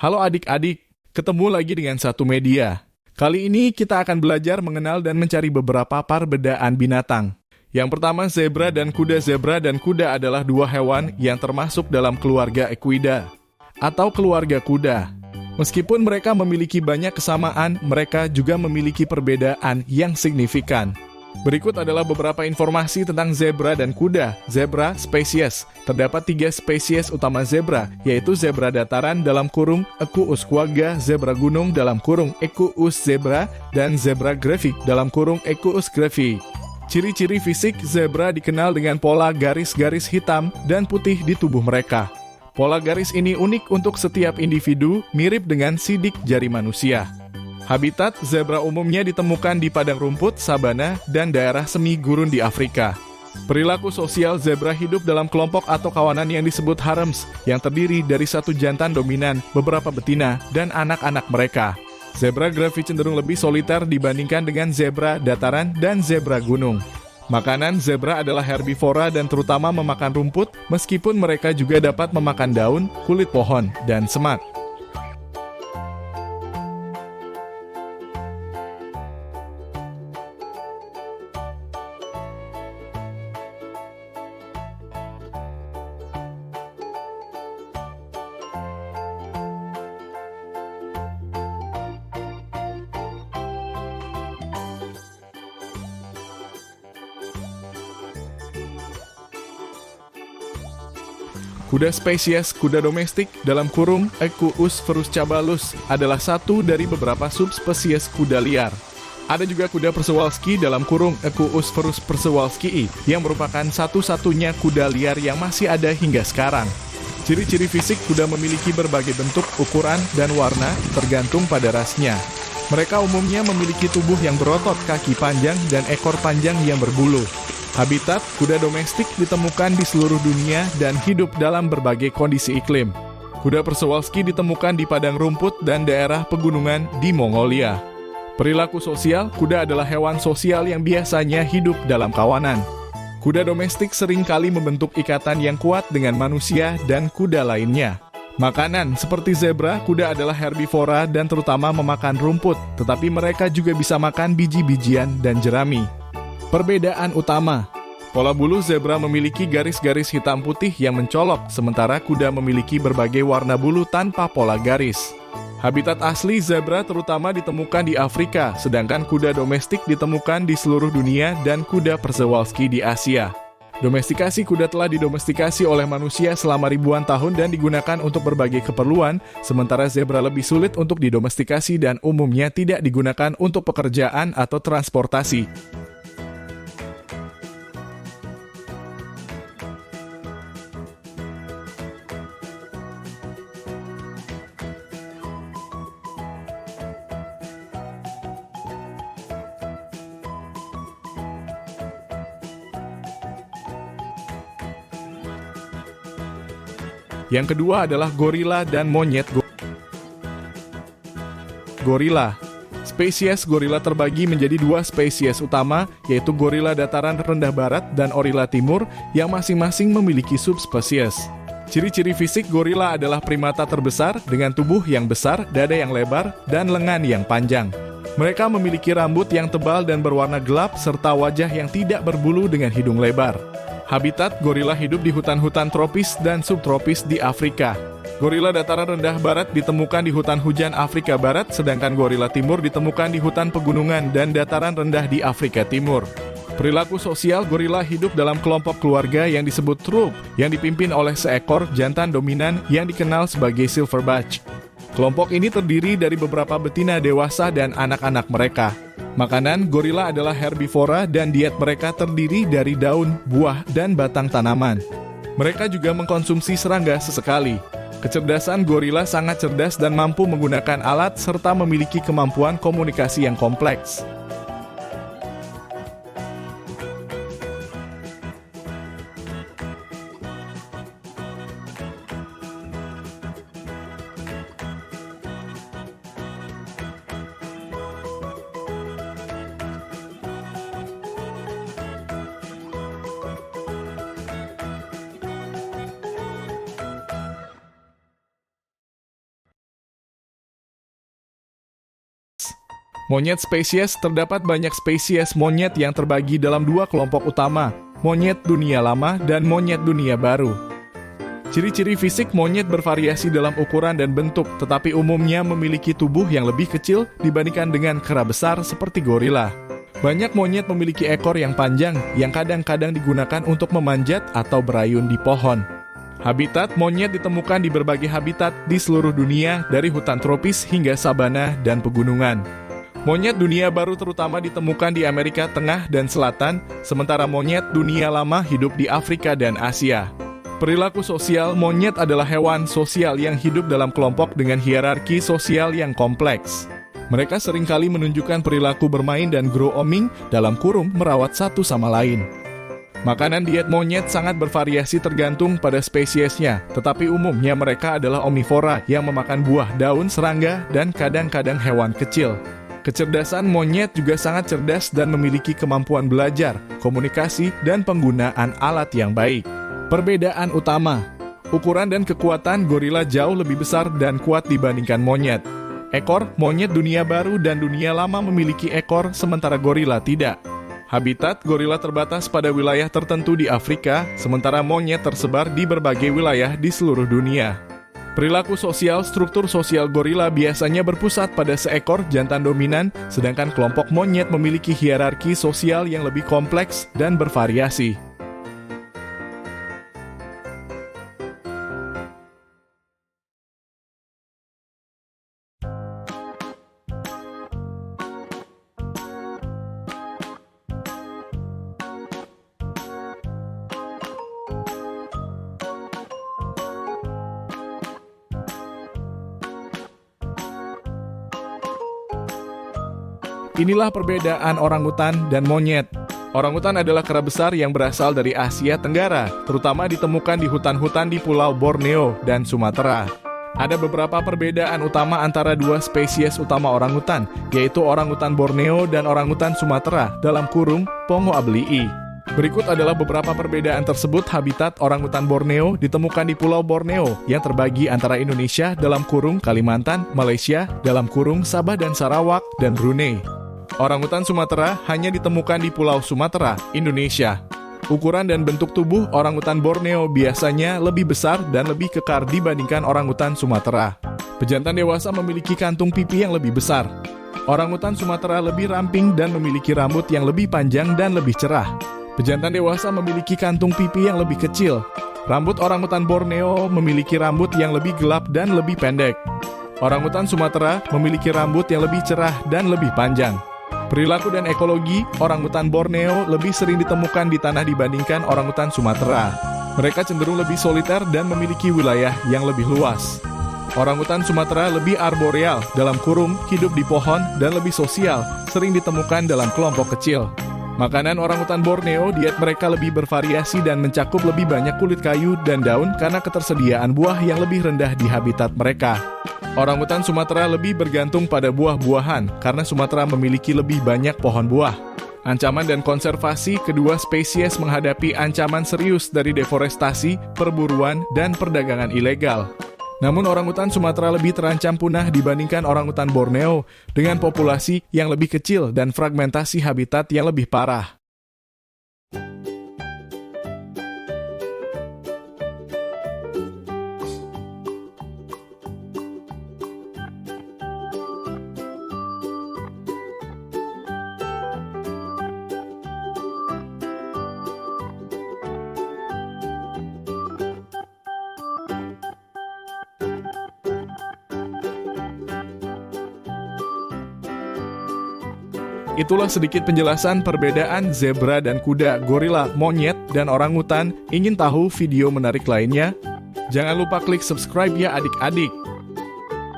Halo adik-adik, ketemu lagi dengan satu media. Kali ini kita akan belajar mengenal dan mencari beberapa perbedaan binatang. Yang pertama, zebra dan kuda. Zebra dan kuda adalah dua hewan yang termasuk dalam keluarga Equidae atau keluarga kuda. Meskipun mereka memiliki banyak kesamaan, mereka juga memiliki perbedaan yang signifikan. Berikut adalah beberapa informasi tentang zebra dan kuda. Zebra spesies. Terdapat 3 spesies utama zebra, yaitu zebra dataran dalam kurung Equus quagga, zebra gunung dalam kurung Equus zebra, dan zebra graphic dalam kurung Equus graphic. Ciri-ciri fisik zebra dikenal dengan pola garis-garis hitam dan putih di tubuh mereka. Pola garis ini unik untuk setiap individu, mirip dengan sidik jari manusia. Habitat zebra umumnya ditemukan di padang rumput, sabana, dan daerah semi gurun di Afrika. Perilaku sosial zebra hidup dalam kelompok atau kawanan yang disebut harems, yang terdiri dari satu jantan dominan, beberapa betina, dan anak-anak mereka. Zebra graphic cenderung lebih soliter dibandingkan dengan zebra dataran dan zebra gunung. Makanan zebra adalah herbivora dan terutama memakan rumput, meskipun mereka juga dapat memakan daun, kulit pohon, dan semak. Kuda spesies kuda domestik dalam kurung Equus fruscabalus adalah satu dari beberapa subspesies kuda liar. Ada juga kuda Przewalski dalam kurung Equus przewalskii yang merupakan satu-satunya kuda liar yang masih ada hingga sekarang. Ciri-ciri fisik kuda memiliki berbagai bentuk, ukuran, dan warna tergantung pada rasnya. Mereka umumnya memiliki tubuh yang berotot, kaki panjang, dan ekor panjang yang berbulu. Habitat kuda domestik ditemukan di seluruh dunia dan hidup dalam berbagai kondisi iklim. Kuda Przewalski ditemukan di padang rumput dan daerah pegunungan di Mongolia. Perilaku sosial, kuda adalah hewan sosial yang biasanya hidup dalam kawanan. Kuda domestik seringkali membentuk ikatan yang kuat dengan manusia dan kuda lainnya. Makanan seperti zebra, kuda adalah herbivora dan terutama memakan rumput, tetapi mereka juga bisa makan biji-bijian dan jerami. Perbedaan utama, pola bulu zebra memiliki garis-garis hitam putih yang mencolok, sementara kuda memiliki berbagai warna bulu tanpa pola garis. Habitat asli zebra terutama ditemukan di Afrika, sedangkan kuda domestik ditemukan di seluruh dunia dan kuda Przewalski di Asia. Domestikasi kuda telah didomestikasi oleh manusia selama ribuan tahun dan digunakan untuk berbagai keperluan, sementara zebra lebih sulit untuk didomestikasi dan umumnya tidak digunakan untuk pekerjaan atau transportasi. Yang kedua adalah gorila dan monyet gorila. Spesies gorila terbagi menjadi 2 spesies utama, yaitu gorila dataran rendah barat dan orila timur, yang masing-masing memiliki subspesies. Ciri-ciri fisik gorila adalah primata terbesar dengan tubuh yang besar, dada yang lebar, dan lengan yang panjang. Mereka memiliki rambut yang tebal dan berwarna gelap, serta wajah yang tidak berbulu dengan hidung lebar. Habitat gorila hidup di hutan-hutan tropis dan subtropis di Afrika. Gorila dataran rendah barat ditemukan di hutan hujan Afrika Barat, sedangkan gorila timur ditemukan di hutan pegunungan dan dataran rendah di Afrika Timur. Perilaku sosial gorila hidup dalam kelompok keluarga yang disebut troop, yang dipimpin oleh seekor jantan dominan yang dikenal sebagai silverback. Kelompok ini terdiri dari beberapa betina dewasa dan anak-anak mereka. Makanan gorila adalah herbivora dan diet mereka terdiri dari daun, buah, dan batang tanaman. Mereka juga mengkonsumsi serangga sesekali. Kecerdasan gorila sangat cerdas dan mampu menggunakan alat serta memiliki kemampuan komunikasi yang kompleks. Monyet spesies, terdapat banyak spesies monyet yang terbagi dalam dua kelompok utama, monyet dunia lama dan monyet dunia baru. Ciri-ciri fisik monyet bervariasi dalam ukuran dan bentuk, tetapi umumnya memiliki tubuh yang lebih kecil dibandingkan dengan kera besar seperti gorila. Banyak monyet memiliki ekor yang panjang, yang kadang-kadang digunakan untuk memanjat atau berayun di pohon. Habitat monyet ditemukan di berbagai habitat di seluruh dunia, dari hutan tropis hingga sabana dan pegunungan. Monyet dunia baru terutama ditemukan di Amerika Tengah dan Selatan, sementara monyet dunia lama hidup di Afrika dan Asia. Perilaku sosial monyet adalah hewan sosial yang hidup dalam kelompok dengan hierarki sosial yang kompleks. Mereka seringkali menunjukkan perilaku bermain dan grooming dalam kurung merawat satu sama lain. Makanan diet monyet sangat bervariasi tergantung pada spesiesnya, tetapi umumnya mereka adalah omnivora yang memakan buah, daun, serangga, dan kadang-kadang hewan kecil. Kecerdasan monyet juga sangat cerdas dan memiliki kemampuan belajar, komunikasi, dan penggunaan alat yang baik. Perbedaan utama: ukuran dan kekuatan gorila jauh lebih besar dan kuat dibandingkan monyet. Ekor, monyet dunia baru dan dunia lama memiliki ekor, sementara gorila tidak. Habitat gorila terbatas pada wilayah tertentu di Afrika, sementara monyet tersebar di berbagai wilayah di seluruh dunia. Perilaku sosial, struktur sosial gorila biasanya berpusat pada seekor jantan dominan, sedangkan kelompok monyet memiliki hierarki sosial yang lebih kompleks dan bervariasi. Inilah perbedaan orangutan dan monyet. Orangutan adalah kera besar yang berasal dari Asia Tenggara, terutama ditemukan di hutan-hutan di Pulau Borneo dan Sumatera. Ada beberapa perbedaan utama antara dua spesies utama orangutan, yaitu orangutan Borneo dan orangutan Sumatera, dalam kurung Pongo ablii. Berikut adalah beberapa perbedaan tersebut. Habitat orangutan Borneo ditemukan di Pulau Borneo yang terbagi antara Indonesia dalam kurung Kalimantan, Malaysia dalam kurung Sabah dan Sarawak, dan Brunei. Orangutan Sumatera hanya ditemukan di Pulau Sumatera, Indonesia. Ukuran dan bentuk tubuh orangutan Borneo biasanya lebih besar dan lebih kekar dibandingkan orangutan Sumatera. Pejantan dewasa memiliki kantung pipi yang lebih besar. Orangutan Sumatera lebih ramping dan memiliki rambut yang lebih panjang dan lebih cerah. Pejantan dewasa memiliki kantung pipi yang lebih kecil. Rambut orangutan Borneo memiliki rambut yang lebih gelap dan lebih pendek. Orangutan Sumatera memiliki rambut yang lebih cerah dan lebih panjang. Perilaku dan ekologi, orangutan Borneo lebih sering ditemukan di tanah dibandingkan orangutan Sumatera. Mereka cenderung lebih soliter dan memiliki wilayah yang lebih luas. Orangutan Sumatera lebih arboreal, dalam kurung, hidup di pohon, dan lebih sosial, sering ditemukan dalam kelompok kecil. Makanan orangutan Borneo, diet mereka lebih bervariasi dan mencakup lebih banyak kulit kayu dan daun karena ketersediaan buah yang lebih rendah di habitat mereka. Orangutan Sumatera lebih bergantung pada buah-buahan karena Sumatera memiliki lebih banyak pohon buah. Ancaman dan konservasi: kedua spesies menghadapi ancaman serius dari deforestasi, perburuan, dan perdagangan ilegal. Namun orangutan Sumatera lebih terancam punah dibandingkan orangutan Borneo dengan populasi yang lebih kecil dan fragmentasi habitat yang lebih parah. Itulah sedikit penjelasan perbedaan zebra dan kuda, gorila, monyet, dan orangutan. Ingin tahu video menarik lainnya? Jangan lupa klik subscribe ya adik-adik.